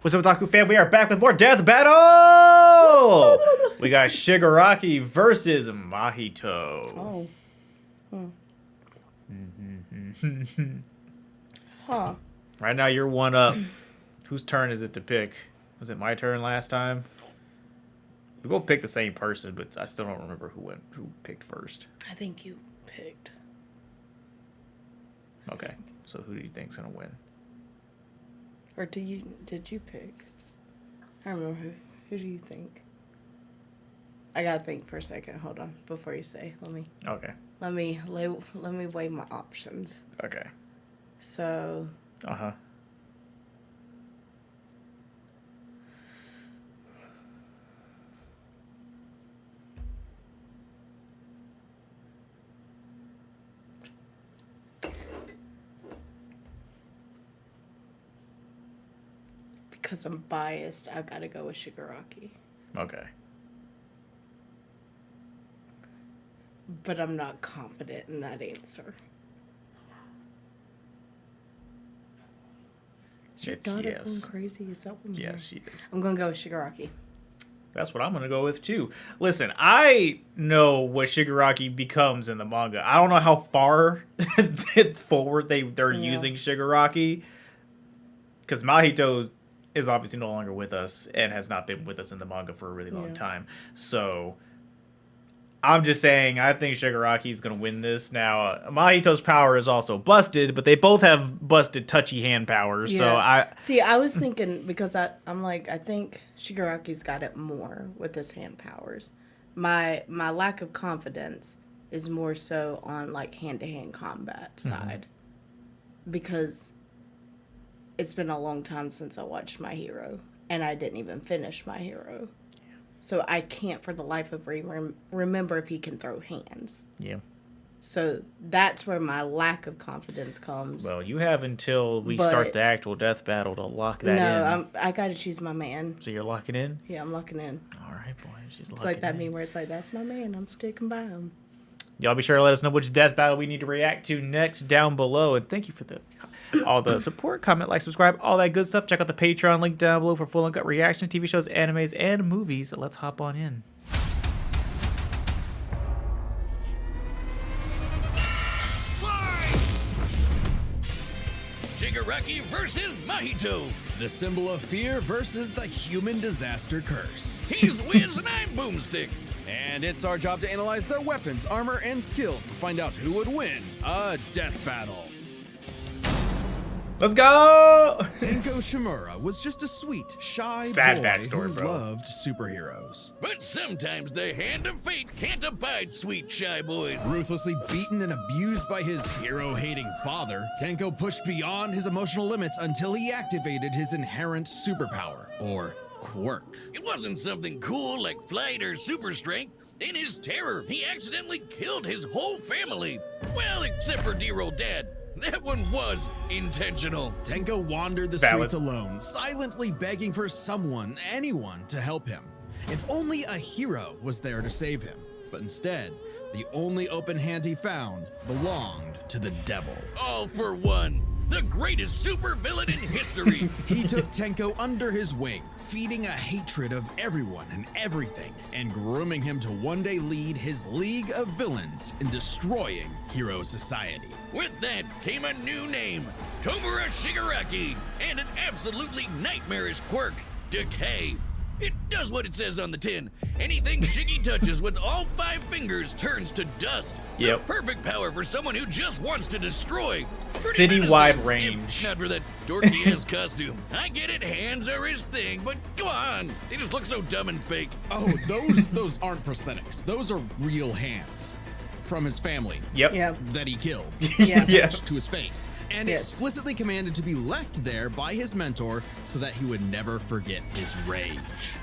What's up, Otaku fam? We are back with more Death Battle! We got Shigaraki versus Mahito. Oh. Huh. Right now, you're one up. Whose turn is it to pick? Was it my turn last time? We both picked the same person, but I still don't remember who picked first. I think you picked. Okay, so who do you think's gonna win? Or did you pick? I don't remember who do you think? I gotta think for a second. Hold on, before you say. Okay. Let me weigh my options. Okay. So. Because I'm biased, I've got to go with Shigaraki. Okay. But I'm not confident in that answer. Is your daughter going crazy? Is that what? Yes, she is. I'm going to go with Shigaraki. That's what I'm going to go with, too. Listen, I know what Shigaraki becomes in the manga. I don't know how far forward they're using Shigaraki. Because Mahito is obviously no longer with us and has not been with us in the manga for a really long time. So I'm just saying I think Shigaraki is going to win this. Now, Mahito's power is also busted, but they both have busted touchy hand powers. Yeah. So I was thinking, because I'm like, I think Shigaraki's got it more with his hand powers. My lack of confidence is more so on like hand-to-hand combat side. Because it's been a long time since I watched My Hero, and I didn't even finish My Hero. So I can't for the life of me remember if he can throw hands. Yeah. So that's where my lack of confidence comes. Well, you have until we start the actual death battle to lock that in. No, I got to choose my man. So you're locking in? Yeah, I'm locking in. All right, boy. She's locking in. It's like that meme where it's like, that's my man. I'm sticking by him. Y'all be sure to let us know which death battle we need to react to next down below. And thank you for all the support, comment, like, subscribe, all that good stuff. Check out the Patreon link down below for full uncut reactions, TV shows, animes, and movies. Let's hop on in. Shigaraki versus Mahito. The symbol of fear versus the human disaster curse. He's Wiz and I'm Boomstick. And it's our job to analyze their weapons, armor, and skills to find out who would win a death battle. Let's go! Tenko Shimura was just a sweet, shy Sad boy backstory, who bro. loved superheroes. But sometimes the hand of fate can't abide sweet shy boys. Ruthlessly beaten and abused by his hero-hating father, Tenko pushed beyond his emotional limits until he activated his inherent superpower, or quirk. It wasn't something cool like flight or super strength. In his terror, he accidentally killed his whole family. Well, except for dear old dad. That one was intentional. Tenko wandered the streets alone, silently begging for someone, anyone, to help him. If only a hero was there to save him. But instead, the only open hand he found belonged to the devil. All for one. The greatest supervillain in history. He took Tenko under his wing, feeding a hatred of everyone and everything, and grooming him to one day lead his league of villains in destroying hero society. With that came a new name, Tomura Shigaraki, and an absolutely nightmarish quirk, Decay. It does what it says on the tin. Anything Shiggy touches with all 5 fingers turns to dust. Yep. The perfect power for someone who just wants to destroy. Citywide range. Not for that dorky-ass costume. I get it, hands are his thing, but come on. They just look so dumb and fake. Oh, those aren't prosthetics. Those are real hands. From his family. Yep. Yeah. That he killed. Yeah. Attached to his face. And Yes. explicitly commanded to be left there by his mentor so that he would never forget his rage.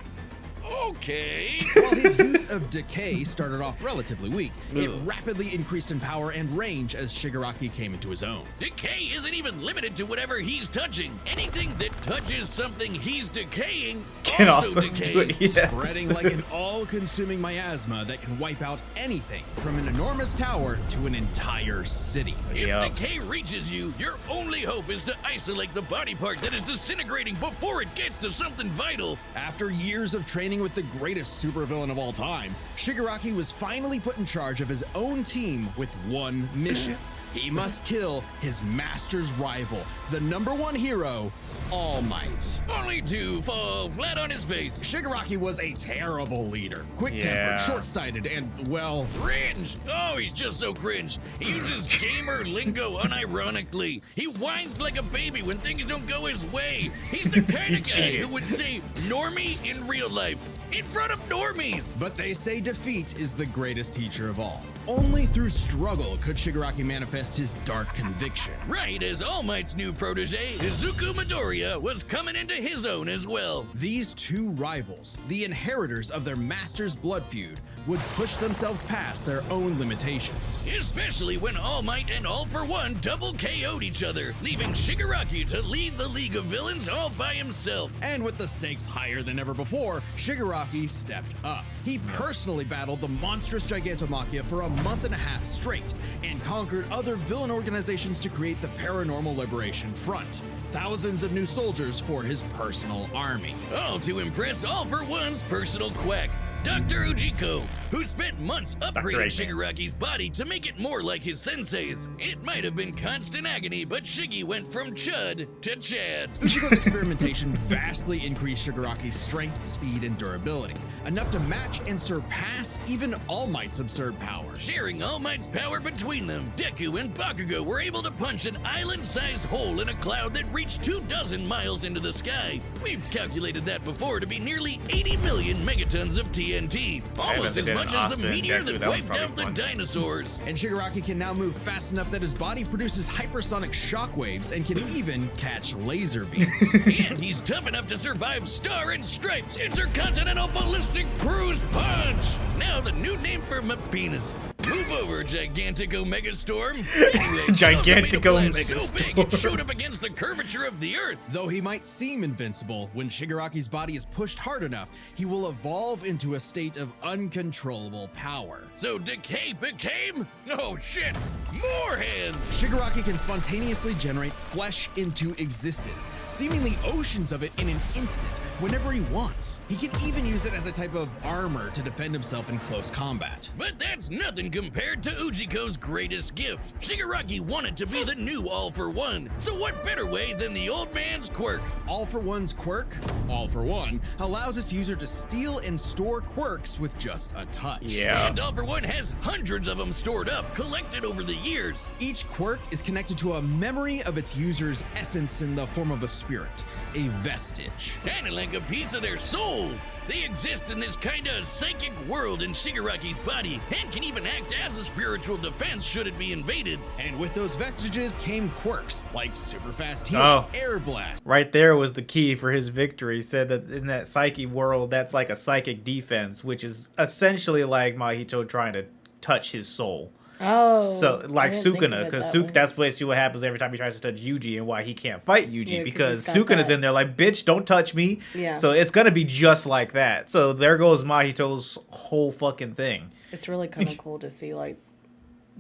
Okay. While his use of decay started off relatively weak, it Ugh. rapidly increased in power and range as Shigaraki came into his own. Decay isn't even limited to whatever he's touching. Anything that touches something he's decaying Can also also do decays. it, yes. Spreading like an all-consuming miasma that can wipe out anything from an enormous tower to an entire city. If Yup. decay reaches you, your only hope is to isolate the body part that is disintegrating before it gets to something vital. After years of training with the greatest supervillain of all time, Shigaraki was finally put in charge of his own team with one mission. He must kill his master's rival, the #1 hero, All Might. Only to fall flat on his face. Shigaraki was a terrible leader, quick-tempered, Yeah. short-sighted, and, well, Cringe! Oh, he's just so cringe. He uses gamer lingo unironically. He whines like a baby when things don't go his way. He's the kind of guy who would say normie in real life, in front of normies. but they say defeat is the greatest teacher of all. Only through struggle could Shigaraki manifest his dark conviction. Right as All Might's new protege, Izuku Midoriya, was coming into his own as well. These two rivals, the inheritors of their master's blood feud, would push themselves past their own limitations. Especially when All Might and All For One double KO'd each other, leaving Shigaraki to lead the League of Villains all by himself. And with the stakes higher than ever before, Shigaraki stepped up. He personally battled the monstrous Gigantomachia for a month and a half straight, and conquered other villain organizations to create the Paranormal Liberation Front. Thousands of new soldiers for his personal army. All to impress All For One's personal quack, Dr. Ujiko, who spent months upgrading Eggman. Shigaraki's body to make it more like his sensei's. It might have been constant agony, but Shiggy went from Chud to Chad. Ujiko's experimentation vastly increased Shigaraki's strength, speed, and durability, enough to match and surpass even All Might's absurd power. Sharing All Might's power between them, Deku and Bakugo were able to punch an island-sized hole in a cloud that reached 24 miles into the sky. We've calculated that before to be nearly 80 million megatons of TNT, almost they as did in much as the Austin, meteor Deku, that that was wiped probably out the fun. dinosaurs. And Shigaraki can now move fast enough that his body produces hypersonic shockwaves and can even catch laser beams. And he's tough enough to survive Star and Stripes Intercontinental Ballistic Cruise Punch. Now the new name for my penis. Move over, Gigantico Megastorm. Anyway, it also made a Gigantico blast so big it Megastorm. showed up against the curvature of the Earth. Though he might seem invincible, when Shigaraki's body is pushed hard enough, he will evolve into a state of uncontrollable power. So Decay became, oh shit, more hands. Shigaraki can spontaneously generate flesh into existence, seemingly oceans of it in an instant, whenever he wants. He can even use it as a type of armor to defend himself in close combat. But that's nothing compared to Ujiko's greatest gift. Shigaraki wanted to be the new All For One, so what better way than the old man's quirk? All For One's quirk, All For One, allows its user to steal and store quirks with just a touch. Yeah. And All For One has hundreds of them stored up, collected over the years. Each quirk is connected to a memory of its user's essence in the form of a spirit, a vestige. Kinda like a piece of their soul. They exist in this kinda psychic world in Shigaraki's body, and can even act as a spiritual defense should it be invaded. And with those vestiges came quirks like super fast heal, Oh. air blast. Right there was the key for his victory. He said that in that psyche world, that's like a psychic defense, which is essentially like Mahito trying to touch his soul. Oh, So like I didn't think of Sukuna, it because that way. that's basically what happens every time he tries to touch Yuji, and why he can't fight Yuji, Yeah, 'cause because he's got Sukuna's that- in there like, bitch, don't touch me. Yeah. So it's gonna be just like that. So there goes Mahito's whole fucking thing. It's really kind of cool to see like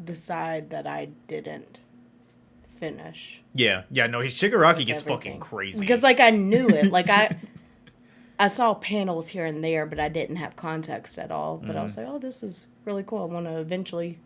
the side that I didn't finish. Yeah, no, his Shigaraki gets Everything. fucking crazy. Because like I knew it, like I saw panels here and there, but I didn't have context at all. But I was like, oh, this is really cool. I want to eventually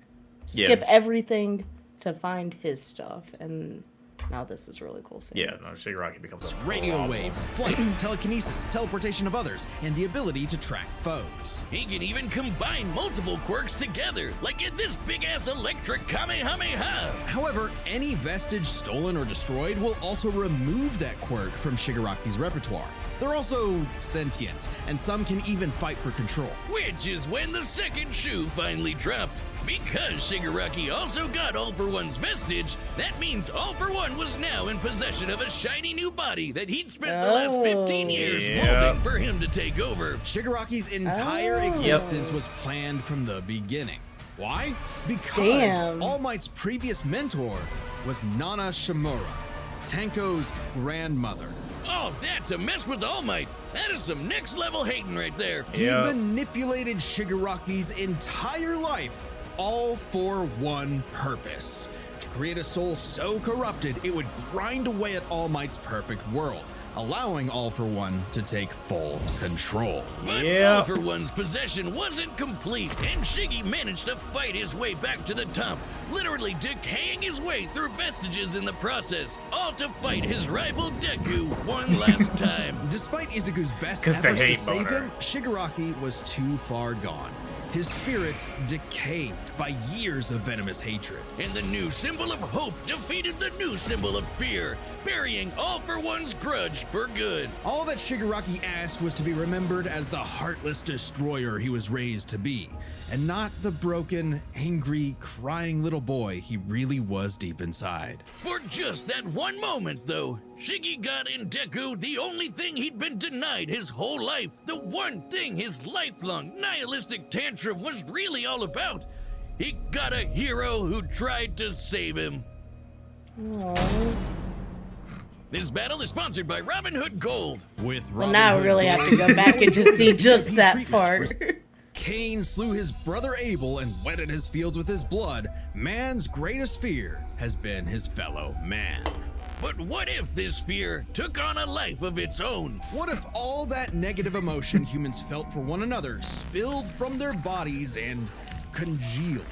skip everything to find his stuff, and now this is really cool. Seeing yeah, no, Shigaraki becomes a Radio problem. waves, flight, telekinesis, teleportation of others, and the ability to track foes. He can even combine multiple quirks together, like in this big-ass electric Kamehameha. However, any vestige stolen or destroyed will also remove that quirk from Shigaraki's repertoire. They're also sentient, and some can even fight for control. Which is when the second shoe finally dropped. Because Shigaraki also got All For One's vestige, that means All For One One was now in possession of a shiny new body that he'd spent the last 15 years Yep. molding for him to take over. Shigaraki's entire existence was planned from the beginning. Why? Because Damn. All Might's previous mentor was Nana Shimura, Tanko's grandmother. Oh, that to mess with All Might. That is some next level hating right there. He Yep. manipulated Shigaraki's entire life, all for one purpose: to create a soul so corrupted it would grind away at All Might's perfect world, allowing All for One to take full control. But Yeah. All for One's possession wasn't complete, and Shiggy managed to fight his way back to the top, literally decaying his way through vestiges in the process, all to fight his rival Deku one last time. Despite Izuku's best 'Cause they efforts to hate save boner. him, Shigaraki was too far gone. His spirit decayed by years of venomous hatred. And the new symbol of hope defeated the new symbol of fear, burying All for One's grudge for good. All that Shigaraki asked was to be remembered as the heartless destroyer he was raised to be, and not the broken, angry, crying little boy he really was deep inside. For just that one moment, though, Shiggy got in Deku the only thing he'd been denied his whole life, the one thing his lifelong nihilistic tantrum was really all about. He got a hero who tried to save him. Aw. This battle is sponsored by Robin Hood Gold. With Well, Robin now I Hood really have to Gold, go back and just see just VIP that treatment. part. Cain slew his brother Abel and wetted his fields with his blood. Man's greatest fear has been his fellow man. But what if this fear took on a life of its own? What if all that negative emotion humans felt for one another spilled from their bodies and congealed,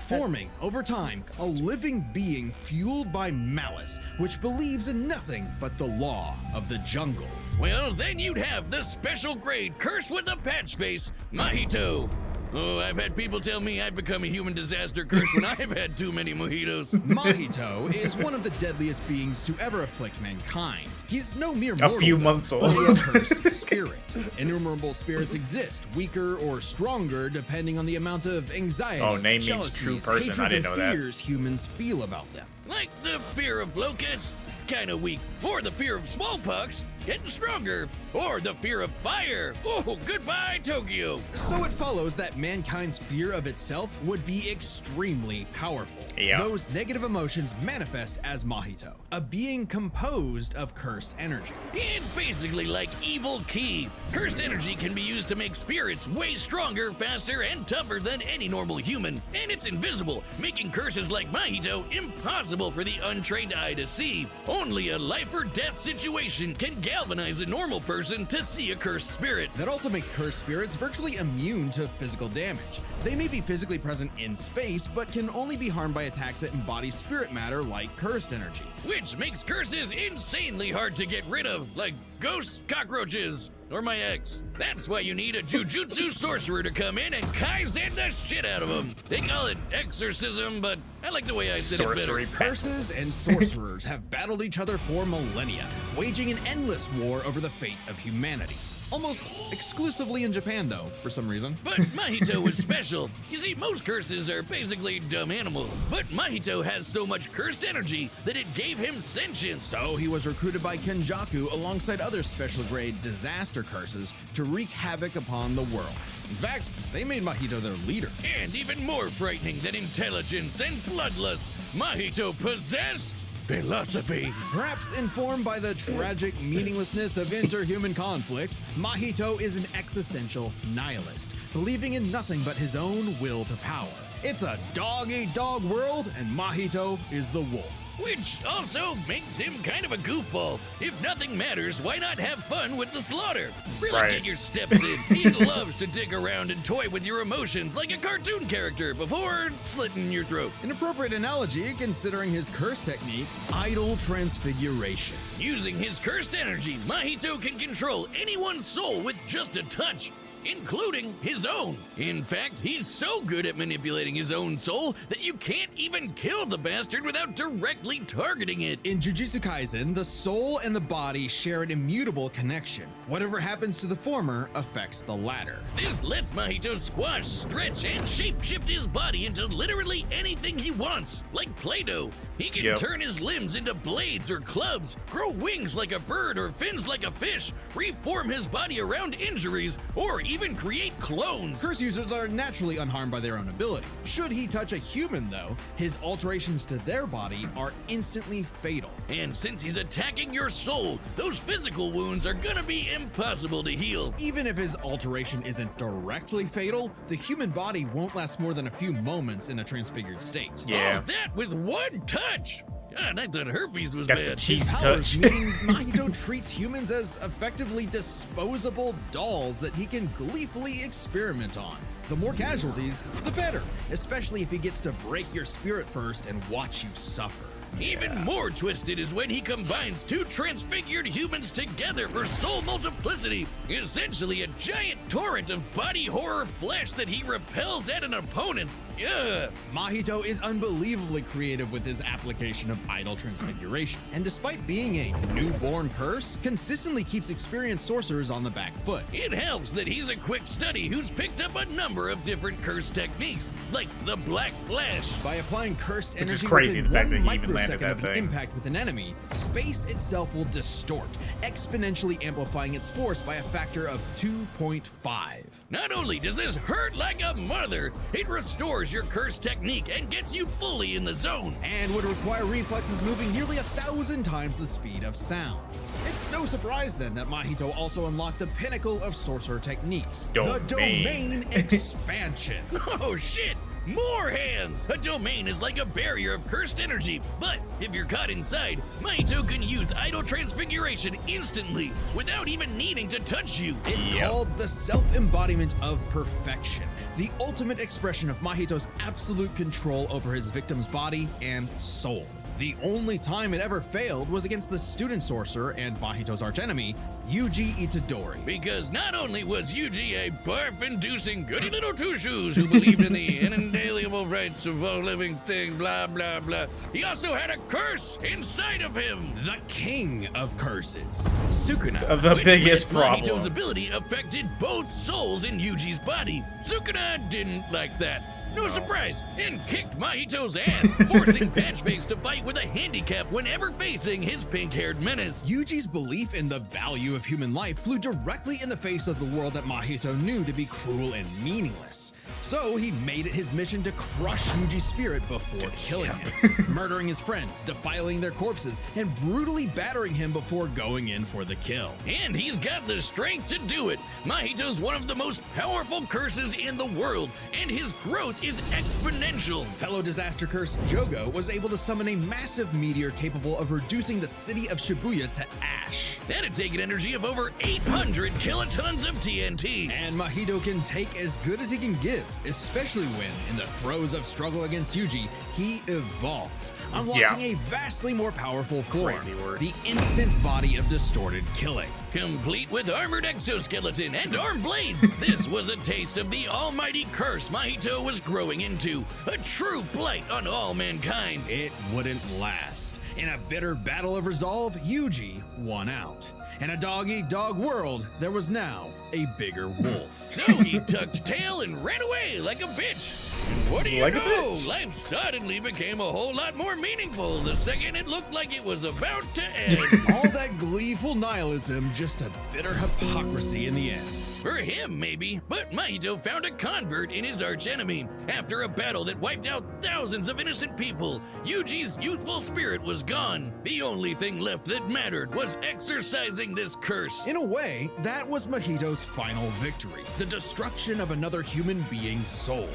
forming, over time, a living being fueled by malice, which believes in nothing but the law of the jungle? Well, then you'd have the special grade curse with a patch face, Mahito. Oh, I've had people tell me I've become a human disaster curse when I've had too many mojitos. Mahito is one of the deadliest beings to ever afflict mankind. He's no mere mortal, few though, months but old. a cursed spirit. Innumerable spirits exist, weaker or stronger depending on the amount of anxiety, Oh, name means jealousies, true person. I hatreds, didn't and know that. fears humans feel about them. Like the fear of locusts, kinda weak. Or the fear of smallpox, getting stronger. Or the fear of fire. Oh, goodbye, Tokyo. So it follows that mankind's fear of itself would be extremely powerful. Yeah. Those negative emotions manifest as Mahito, a being composed of cursed energy. It's basically like evil ki. Cursed energy can be used to make spirits way stronger, faster, and tougher than any normal human. And it's invisible, making curses like Mahito impossible for the untrained eye to see. Only a life or death situation can galvanize a normal person to see a cursed spirit. That also makes cursed spirits virtually immune to physical damage. They may be physically present in space, but can only be harmed by attacks that embody spirit matter like cursed energy. Which makes curses insanely hard to get rid of, like ghosts, cockroaches, or my ex. That's why you need a jujutsu sorcerer to come in and kaizen the shit out of them. They call it exorcism, but I like the way I said Sorcery it Curses and sorcerers have battled each other for millennia, waging an endless war over the fate of humanity. Almost exclusively in Japan, though, for some reason. better. But Mahito was special. You see, most curses are basically dumb animals. But Mahito has so much cursed energy that it gave him sentience. So he was recruited by Kenjaku alongside other special grade disaster curses to wreak havoc upon the world. In fact, they made Mahito their leader. And even more frightening than intelligence and bloodlust, Mahito possessed philosophy. Perhaps informed by the tragic meaninglessness of interhuman conflict, Mahito is an existential nihilist, believing in nothing but his own will to power. It's a dog-eat-dog world, and Mahito is the wolf. Which also makes him kind of a goofball. If nothing matters, why not have fun with the slaughter? Really Right. get your steps in. He loves to dig around and toy with your emotions like a cartoon character before slitting your throat. An appropriate analogy, considering his curse technique, idol transfiguration. Using his cursed energy, Mahito can control anyone's soul with just a touch. including his own. In fact, he's so good at manipulating his own soul that you can't even kill the bastard without directly targeting it. In Jujutsu Kaisen, the soul and the body share an immutable connection. Whatever happens to the former affects the latter. This lets Mahito squash, stretch, and shape-shift his body into literally anything he wants, like Play-Doh. He can turn his limbs into blades or clubs, grow wings like a bird or fins like a fish, reform his body around injuries, or even create clones. Curse users are naturally unharmed by their own ability. Should he touch a human, though, his alterations to their body are instantly fatal. And since he's attacking your soul, those physical wounds are gonna be impossible to heal. Even if his alteration isn't directly fatal, the human body won't last more than a few moments in a transfigured state. Yeah. All that with one touch! God, I thought herpes was Got the bad. cheese Powers touch. mean Mahito treats humans as effectively disposable dolls that he can gleefully experiment on. The more casualties, the better, especially if he gets to break your spirit first and watch you suffer. Even more twisted is when he combines two transfigured humans together for soul multiplicity, essentially a giant torrent of body horror flesh that he repels at an opponent. Ugh. Mahito is unbelievably creative with his application of idol transfiguration, and despite being a newborn curse, consistently keeps experienced sorcerers on the back foot. It helps that he's a quick study who's picked up a number of different curse techniques, like the Black Flash. By applying cursed Which is energy crazy, within the fact one that he even landed microsecond that of an thing. impact with an enemy, space itself will distort, exponentially amplifying its force by a factor of 2.5. Not only does this hurt like a mother, it restores your curse technique and gets you fully in the zone. And would require reflexes moving nearly 1,000 times the speed of sound. It's no surprise then that Mahito also unlocked the pinnacle of sorcerer techniques, the domain expansion. Oh shit! More hands! A domain is like a barrier of cursed energy, but if you're caught inside, Mahito can use idol transfiguration instantly without even needing to touch you. It's called the self-embodiment of perfection, the ultimate expression of Mahito's absolute control over his victim's body and soul. The only time it ever failed was against the student sorcerer and Mahito's archenemy, Yuji Itadori. Because not only was Yuji a barf-inducing goody little two-shoes who believed in the inalienable rights of all living things, blah, blah, blah, he also had a curse inside of him. The king of curses, Sukuna. Of the Which biggest meant Mahito's problem. ability affected both souls in Yuji's body. Sukuna didn't like that. No surprise, and kicked Mahito's ass, forcing Patchface to fight with a handicap whenever facing his pink-haired menace. Yuji's belief in the value of human life flew directly in the face of the world that Mahito knew to be cruel and meaningless. So he made it his mission to crush Yuji's spirit before killing him, murdering his friends, defiling their corpses, and brutally battering him before going in for the kill. And he's got the strength to do it. Mahito's one of the most powerful curses in the world, and his growth is exponential. Fellow disaster curse Jogo was able to summon a massive meteor capable of reducing the city of Shibuya to ash. That'd take an energy of over 800 kilotons of TNT. And Mahito can take as good as he can give, especially when, in the throes of struggle against Yuji, he evolved, unlocking a vastly more powerful form, Crazy word. the instant body of distorted killing. Complete with armored exoskeleton and arm blades, this was a taste of the almighty curse Mahito was growing into, a true blight on all mankind. It wouldn't last. In a bitter battle of resolve, Yuji won out. In a dog-eat-dog world, there was now a bigger wolf. So he tucked tail and ran away like a bitch. And what do you Like a know? bitch. Life suddenly became a whole lot more meaningful the second it looked like it was about to end. All that gleeful nihilism, just a bitter hypocrisy in the end. For him, maybe, but Mahito found a convert in his archenemy. After a battle that wiped out thousands of innocent people, Yuji's youthful spirit was gone. The only thing left that mattered was exorcising this curse. In a way, that was Mahito's final victory, the destruction of another human being's soul.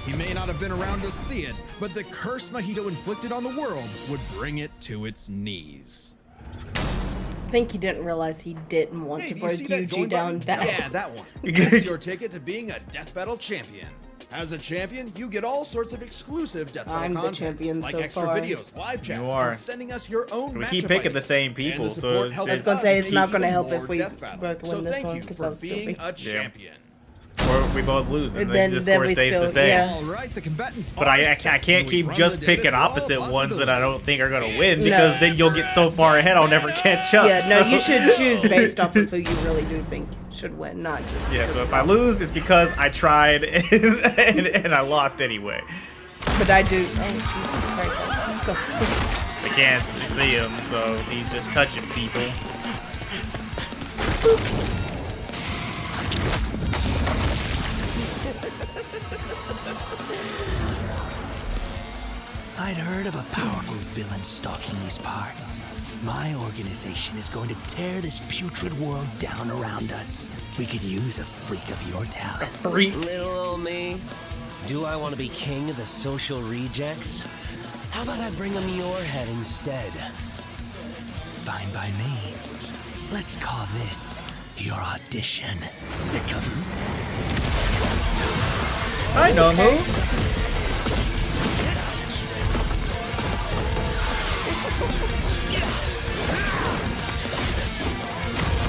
He may not have been around to see it, but the curse Mahito inflicted on the world would bring it to its knees. I think he didn't realize he didn't want to break Yuji down that. Yeah, that one. That's your ticket to being a Death Battle champion. As a champion, you get all sorts of exclusive Death Battle I'm the content, champion like so extra far. videos, live chats, You are. and sending us your own We matchup keep picking the ideas. same And people, the support so helps I was it's- gonna say, us it's not make gonna even help if more we Death Battle. both win so this thank one, you 'cause for I'm still being big. a champion. we both lose, and Then- the then score we stays the still- same. yeah. All right, the combatants But are I set. can't We keep run just the data picking through all opposite ones that I don't think are gonna win, No. because then you'll get so far ahead I'll never catch up. Yeah, no, so- you should choose based off of who you really do think should win, not just. Yeah, because so of if I lose, it's because I tried and I lost anyway. But I do. Oh, Jesus Christ, that's disgusting. I can't see him, so he's just touching people. I'd heard of a powerful villain stalking these parts. My organization is going to tear this putrid world down around us. We could use a freak of your talents. Freak. Little old me. Do I want to be king of the social rejects? How about I bring them your head instead? Fine by me. Let's call this your audition. Sickum. I know move.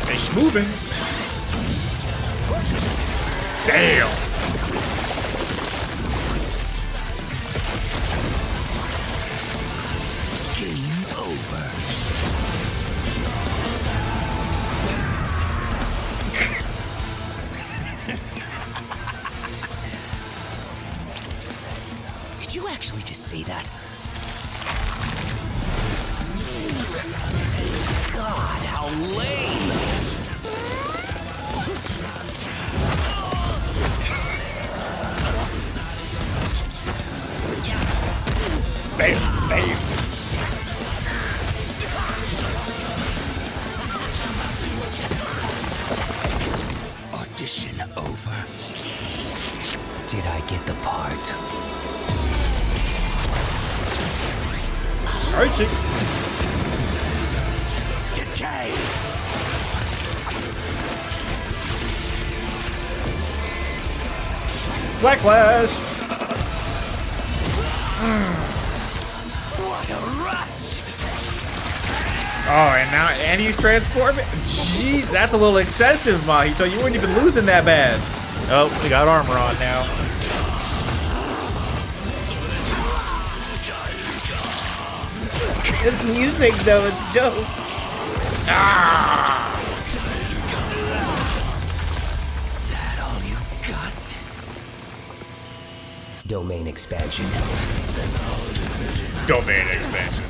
He's moving. Damn. Game over. Did you actually just say that? God, how lame! Bam, bam. Audition over. Did I get the part? All right, chick. Decay. Black Flash. What a rush. Oh, and he's transforming. Jeez, that's a little excessive, Mahito. You weren't even losing that bad. Oh, we got armor on now. This music, though, it's dope. That all you got? Domain expansion. Domain expansion.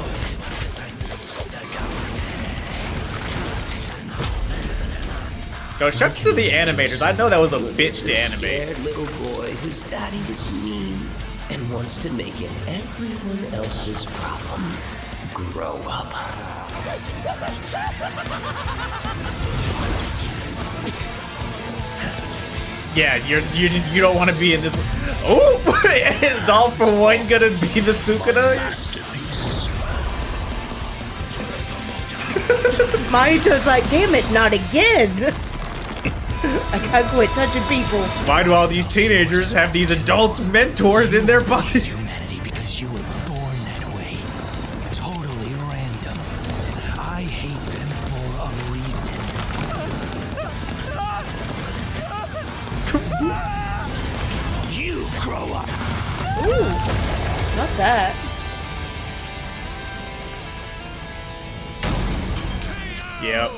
Yo, shouts to the animators. I know that was a bitch to animate. Scared little boy whose daddy is mean and wants to make it everyone else's problem. Grow up. Yeah, you don't want to be in this. Oh, is all for one gonna be the Sukuna? Mahito's like, damn it, not again. I gotta quit touching people. Why do all these teenagers have these adult mentors in their bodies? Humanity because you were born that way. Totally random. I hate them for a reason. You grow up. Ooh, not that. Yep.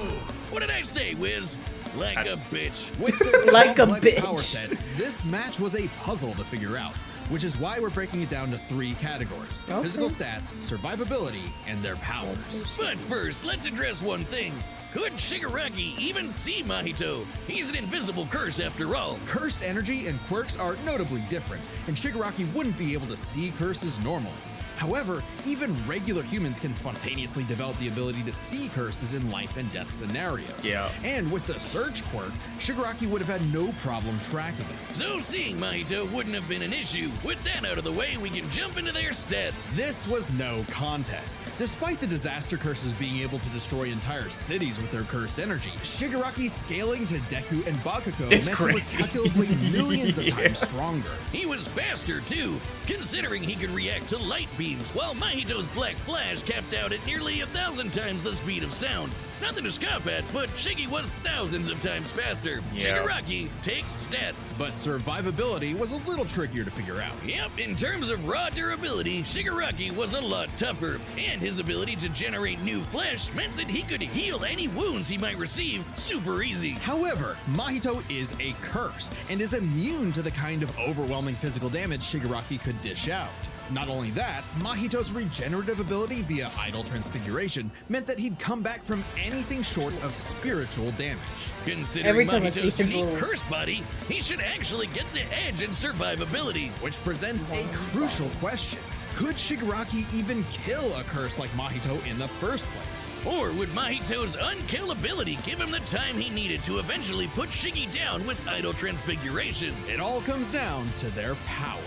What did I say, Wiz? Like a bitch. With their Like a complex power bitch. sets, this match was a puzzle to figure out, which is why we're breaking it down to 3 categories: Okay. physical stats, survivability, and their powers. But first, let's address one thing. Could Shigaraki even see Mahito? He's an invisible curse after all. Cursed energy and quirks are notably different, and Shigaraki wouldn't be able to see curses normally. However, even regular humans can spontaneously develop the ability to see curses in life and death scenarios. Yeah. And with the search quirk, Shigaraki would have had no problem tracking it. So seeing Mahito wouldn't have been an issue. With that out of the way, we can jump into their stats. This was no contest. Despite the disaster curses being able to destroy entire cities with their cursed energy, Shigaraki's scaling to Deku and Bakugo It's meant he was crazy. calculably millions of Yeah. times stronger. He was faster too, considering he could react to light beams beams, while Mahito's Black Flash capped out at nearly 1,000 times the speed of sound. Nothing to scoff at, but Shiggy was thousands of times faster. Yeah. Shigaraki takes stats. But survivability was a little trickier to figure out. Yep, in terms of raw durability, Shigaraki was a lot tougher, and his ability to generate new flesh meant that he could heal any wounds he might receive super easy. However, Mahito is a curse and is immune to the kind of overwhelming physical damage Shigaraki could dish out. Not only that, Mahito's regenerative ability via idle transfiguration meant that he'd come back from anything short of spiritual damage. Considering Every time I see Mahito's his unique little- curse body, he should actually get the edge in survivability. Which presents a crucial question. Could Shigaraki even kill a curse like Mahito in the first place? Or would Mahito's unkillability give him the time he needed to eventually put Shiggy down with idle transfiguration? It all comes down to their powers.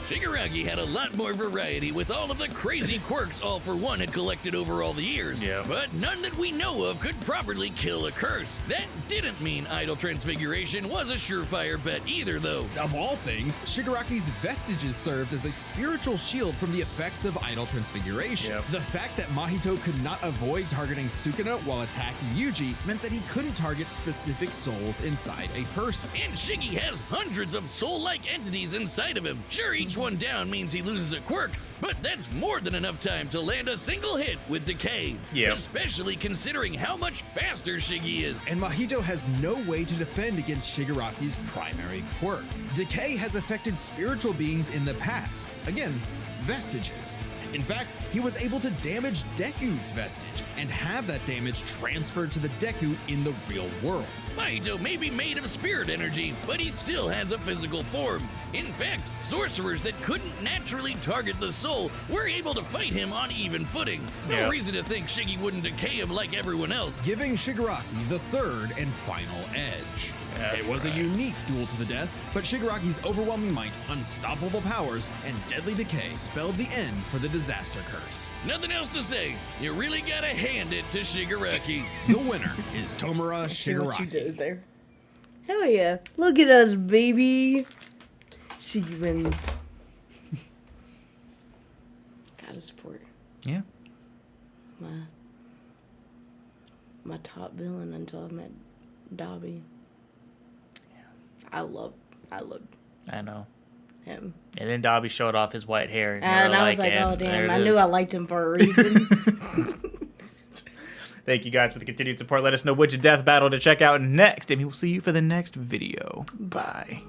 Shigaraki had a lot more variety with all of the crazy quirks All For One had collected over all the years. Yeah. But none that we know of could properly kill a curse. That didn't mean idle transfiguration was a surefire bet either, though. Of all things, Shigaraki's vestiges served as a spiritual shield from the effects of idle transfiguration. Yep. The fact that Mahito could not avoid targeting Sukuna while attacking Yuji meant that he couldn't target specific souls inside a person. And Shiggy has hundreds of soul-like entities inside of him. Sure, each one down means he loses a quirk, but that's more than enough time to land a single hit with Decay. Yep. Especially considering how much faster Shiggy is. And Mahito has no way to defend against Shigaraki's primary quirk. Decay has affected spiritual beings in the past. Again, vestiges. In fact, he was able to damage Deku's vestige and have that damage transferred to the Deku in the real world. Mahito may be made of spirit energy, but he still has a physical form. In fact, sorcerers that couldn't naturally target the soul were able to fight him on even footing. No Yeah. reason to think Shiggy wouldn't decay him like everyone else. Giving Shigaraki the third and final edge. That's It was a unique duel to the death, but Shigaraki's overwhelming might, unstoppable powers, and deadly decay spelled the end for the disaster curse. Nothing else to say. You really gotta hand it to Shigaraki. The winner is Tomura See what you Shigaraki. did there. Hell yeah. Look at us, baby. She wins. Gotta support Yeah. my top villain until I met Dobby. I loved I know. him. And then Dobby showed off his white hair. And, And you're I was like, and oh there damn, it I knew is. I liked him for a reason. Thank you guys for the continued support. Let us know which death battle to check out next, and we will see you for the next video. Bye.